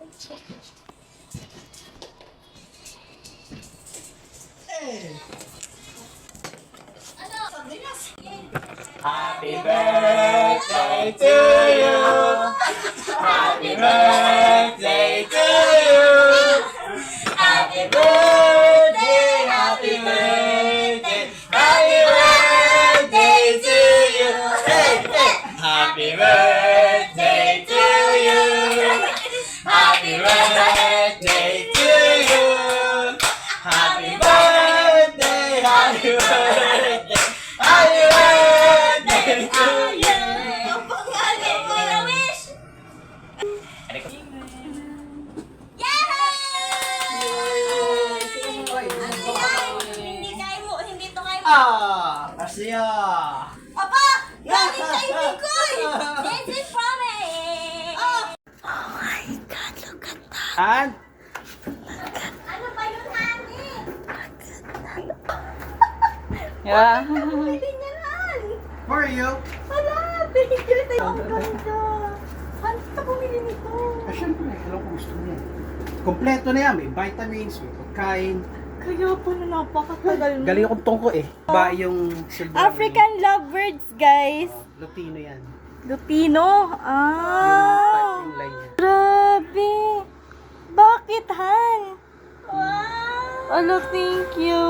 Happy birthday to you. Happy birthday to you. Happy birthday, happy birthday, happy birthday to you. Hey, hey. Happy birthday to you. Happy birthday to you. Happy birthday, happy birthday. Happy birthday to you! Hindi to kayo. Masaya! Papa! Galing sa ibig ko eh! This is from it! Oh my God, look at that! And? Ano ba yun, honey? Yeah. Pwede niya lang! Where are you? Wala! Binigyan tayo ang ganda! Ano ka bumili nito? Siyempre, alam ko gusto niya. Kompleto na yan. May vitamins, may pagkain. Kaya pala napakatagal mo. Galing akong tungko eh. Ba yung silver. African lovebirds, guys! Lutino yan. Lupino? Yung line niya. Grabe! Bakit, Han? Wow! Ano, thank you!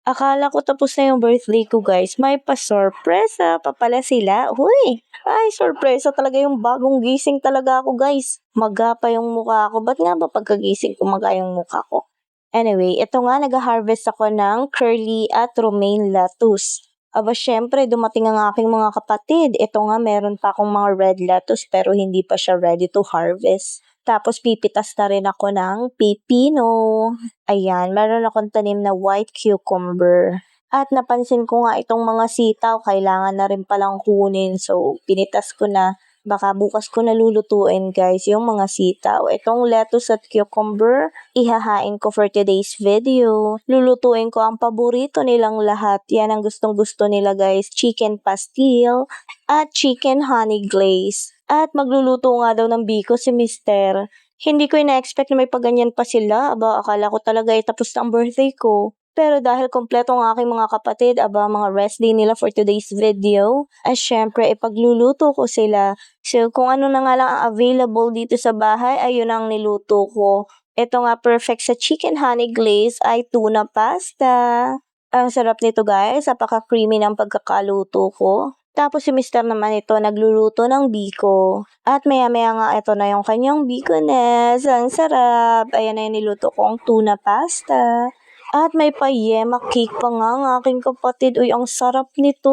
Akala ko tapos na yung birthday ko, guys. May pa-sorpresa pa pala sila. Huy! Ay, sorpresa talaga yung bagong gising talaga ako, guys. Maga pa yung mukha ko. Ba't nga ba pagkagising ko maga yung mukha ko? Anyway, ito nga, nag-harvest ako ng curly at romaine lettuce. Aba, syempre, dumating ang aking mga kapatid. Ito nga, meron pa akong mga red lettuce pero hindi pa siya ready to harvest. Tapos, pipitas na rin ako ng pipino. Ayan, meron akong tanim na white cucumber. At napansin ko nga itong mga sitaw, kailangan na rin palang kunin. So, pinitas ko na. Baka bukas ko nalulutuin, guys, yung mga sitaw. Itong lettuce at cucumber, ihahain ko for today's video. Lulutuin ko ang paborito nilang lahat. Yan ang gustong-gusto nila, guys. Chicken pastil at chicken honey glaze. At magluluto nga daw ng biko si Mister. Hindi ko ina-expect na may paganyan pa sila. Aba, akala ko talaga tapos na ang birthday ko. Pero dahil kompleto ang aking mga kapatid, aba, mga rest day nila for today's video. At syempre, ipagluluto ko sila. So, kung ano na nga lang ang available dito sa bahay, ayun ang niluto ko. Ito nga perfect sa chicken honey glaze ay tuna pasta. Ang sarap nito, guys. Napaka-creamy ng pagkakaluto ko. Tapos si Mister naman ito nagluluto ng biko. At maya-maya nga ito na yung kanyang bikones. Ang sarap. Ayan na yung niluto kong tuna pasta. At may pa-yema cake pa nga ang aking kapatid. Uy, ang sarap nito.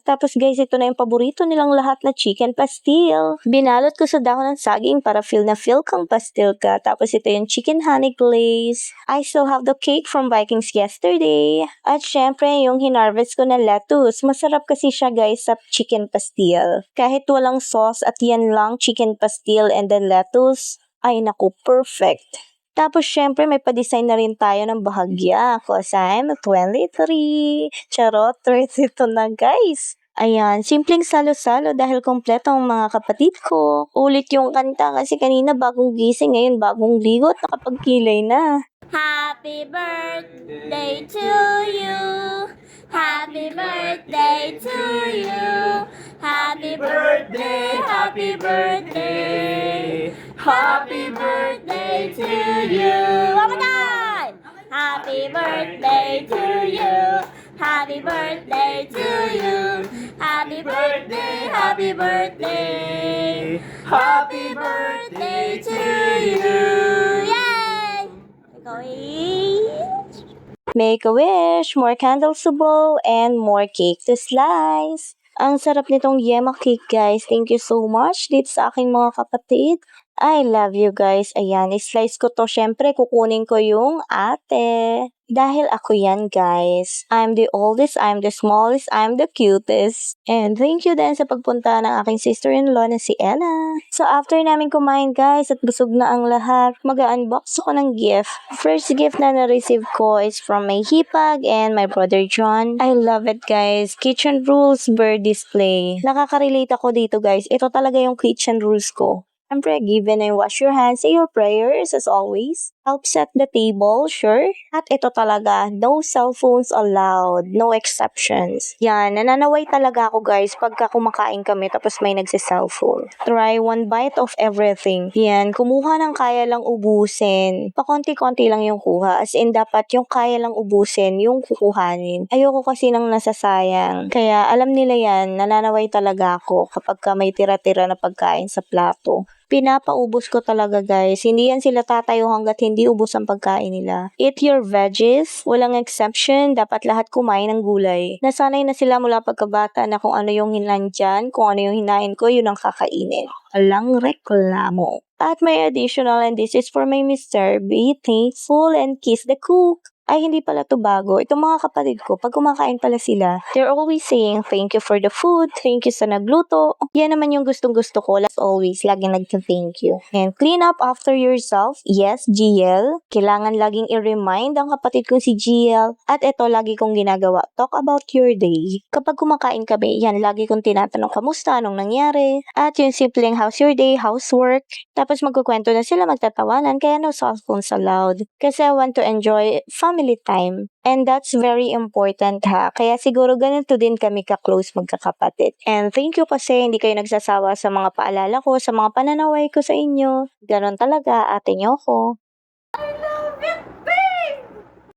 Tapos guys, ito na yung paborito nilang lahat na chicken pastil. Binalot ko sa dahon ng saging para feel na feel kang pastil ka. Tapos ito yung chicken honey glaze. I still have the cake from Vikings yesterday. At syempre, yung hinarvest ko na lettuce. Masarap kasi siya guys sa chicken pastil. Kahit walang sauce at yan lang chicken pastil and then lettuce. Ay naku, perfect. Tapos, syempre, may pa-design na rin tayo ng bahagya. Cause I'm 23. Charot, ito na, guys. Ayan, simpleng salo-salo dahil kompleto ang mga kapatid ko. Ulit yung kanta kasi kanina bagong gising, ngayon bagong ligo at nakapagkilay na. Happy birthday to you. Happy birthday to you. Happy birthday, happy birthday. Happy birthday to you. One more time. Happy birthday to you. Happy birthday to you. Happy birthday, happy birthday. Happy birthday to you. Yay! Make a wish, more candles to blow, and more cake to slice. Ang sarap nitong yema cake, guys. Thank you so much dito sa aking mga kapatid. I love you guys. Ayan, i-slice ko to. Syempre, kukunin ko yung ate. Dahil ako yan, guys. I'm the oldest, I'm the smallest, I'm the cutest. And thank you din sa pagpunta ng aking sister-in-law na si Ella. So, after namin kumain, guys, at busog na ang lahat, mag-unbox ako ng gift. First gift na na-receive ko is from my hipag and my brother John. I love it, guys. Kitchen Rules bird display. Nakaka-relate ako dito, guys. Ito talaga yung kitchen rules ko. Siyempre, given and wash your hands, say your prayers as always. Help set the table, sure. At ito talaga, no cell phones allowed, no exceptions. Yan, nananaway talaga ako guys pagka kumakain kami tapos may nagsi-cellphone. Try one bite of everything. Yan, kumuha ng kaya lang ubusin. Pakonti-konti lang yung kuha. As in, dapat yung kaya lang ubusin, yung kukuhanin. Ayoko kasi nang nasasayang. Kaya alam nila yan, nananaway talaga ako kapag may tira-tira na pagkain sa plato. Pinapaubos ko talaga guys. Hindi yan sila tatayo hanggat hindi ubos ang pagkain nila. Eat your veggies. Walang exception. Dapat lahat kumain ng gulay. Nasanay na sila mula pagkabata na kung ano yung hinandyan, kung ano yung hinain ko, yun ang kakainin. Walang reklamo. At may additional, and this is for my mister, be thankful and kiss the cook. Ay, hindi pala to bago. Itong mga kapatid ko, pag kumakain pala sila, they're always saying, thank you for the food, thank you sa nagluto. Yan naman yung gustong-gusto ko. As always, laging nag-thank you. And clean up after yourself. Yes, GL. Kailangan laging i-remind ang kapatid kong si GL. At ito, lagi kong ginagawa. Talk about your day. Kapag kumakain kami, yan, lagi kong tinatanong, kamusta, anong nangyari? At yung simpleng, how's your day, housework? Tapos magkukwento na sila, magtatawanan, kaya no cell phones allowed. Kasi I want to enjoy family time. And that's very important ha. Kaya siguro ganito din kami ka-close magkakapatid. And thank you kasi hindi kayo nagsasawa sa mga paalala ko, sa mga pananaway ko sa inyo. Ganon talaga, ate niyo ako. I love it, babe!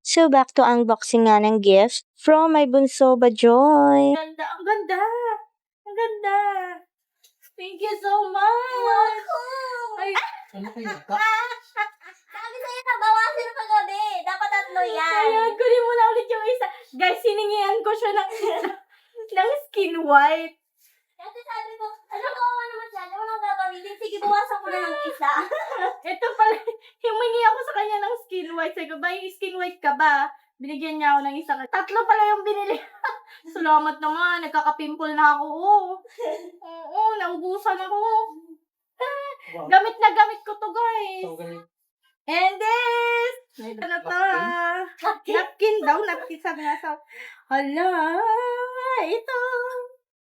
So back to unboxing nga ng gift from my bunso Bajoy. Ang ganda, ang ganda. Ang ganda. Thank you so much. Ay, Ano kayo? sabi sa'yo na bawasin na paggabi. Dapat 3 yan. Ayun, kunin mo na ulit yung isa. Guys, siningihan ko siya ng ng skin white. Kasi sabi ko, kawawa naman siya. Ano nang gagamitin? Sige, bawasan ko na ng isa. Ito pala, humingi ako sa kanya ng skin white. Sabi ko, ba yung skin white ka ba? Binigyan niya ako ng isa. 3 pala yung binili. Salamat naman, nagkaka-pimple na ako. Oo, naubusan ako. Wow. Gamit na gamit ko to, guys. So, ganun. And this, ano to? Napkin daw, napkin sabi nga sa, hala, ito,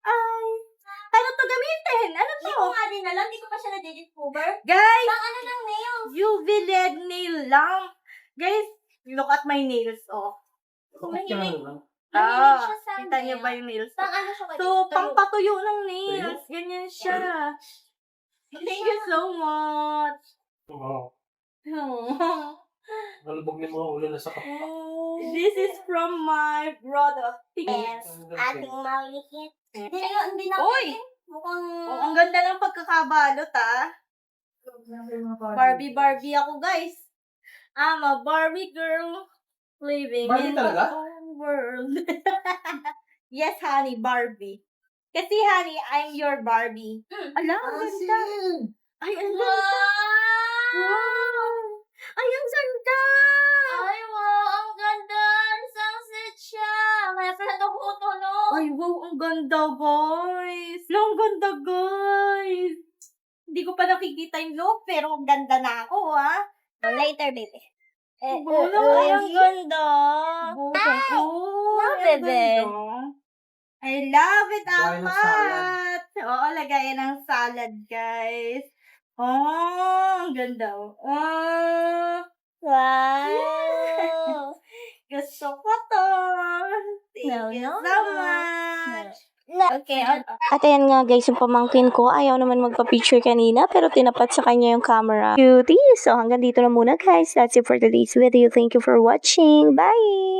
ay, ano to gamitin? Ano to? Hindi ko nga din alam, hindi ko pa siya na-discover. Guys, Pang ano ng nails? UV LED nail lamp. Guys, look at my nails, oh. Bakit ka lang lang? Mahilig siya sa Kita niyo nails. ba yung nails? Pang ano siya So, pampatuyo ng nails. Ganyan siya. Thank you so much. Oo. Oh. Nalubog ni mo ulo na sa kapwa. This is from my brother. Yes, ating maliit. Hindi na Uy! mukhang... Oh, ang ganda ng pagkakabalot, ah. Barbie ako, guys. I'm a Barbie girl living Barbie in talaga? my own world. Yes, honey, Barbie. Kasi, honey, I'm your Barbie. Ala, ang ganda. Ay, ang ganda. Wow! Ay, ang ganda! Ay, wow, ang ganda. Sunset siya. Kaya pala nakutulog. Ay, wow, ang ganda, guys. Ang ganda, guys. Hindi ko pa nakikita yung loob, pero ang ganda na ako, ha? Later, baby. Ay, ang ganda. Ay, Oh, bebe. I love it, Lagyan ng apat. Oo, lagayan ng salad, guys. Oh, ang ganda. Oh, Wow. gusto ko to. Thank you so much. Okay, At ayan nga guys, yung pamangkin ko, ayaw naman magpa-picture kanina, pero tinapat sa kanya yung camera. Cutie! So hanggang dito na muna guys. That's it for today's video. Thank you for watching. Bye!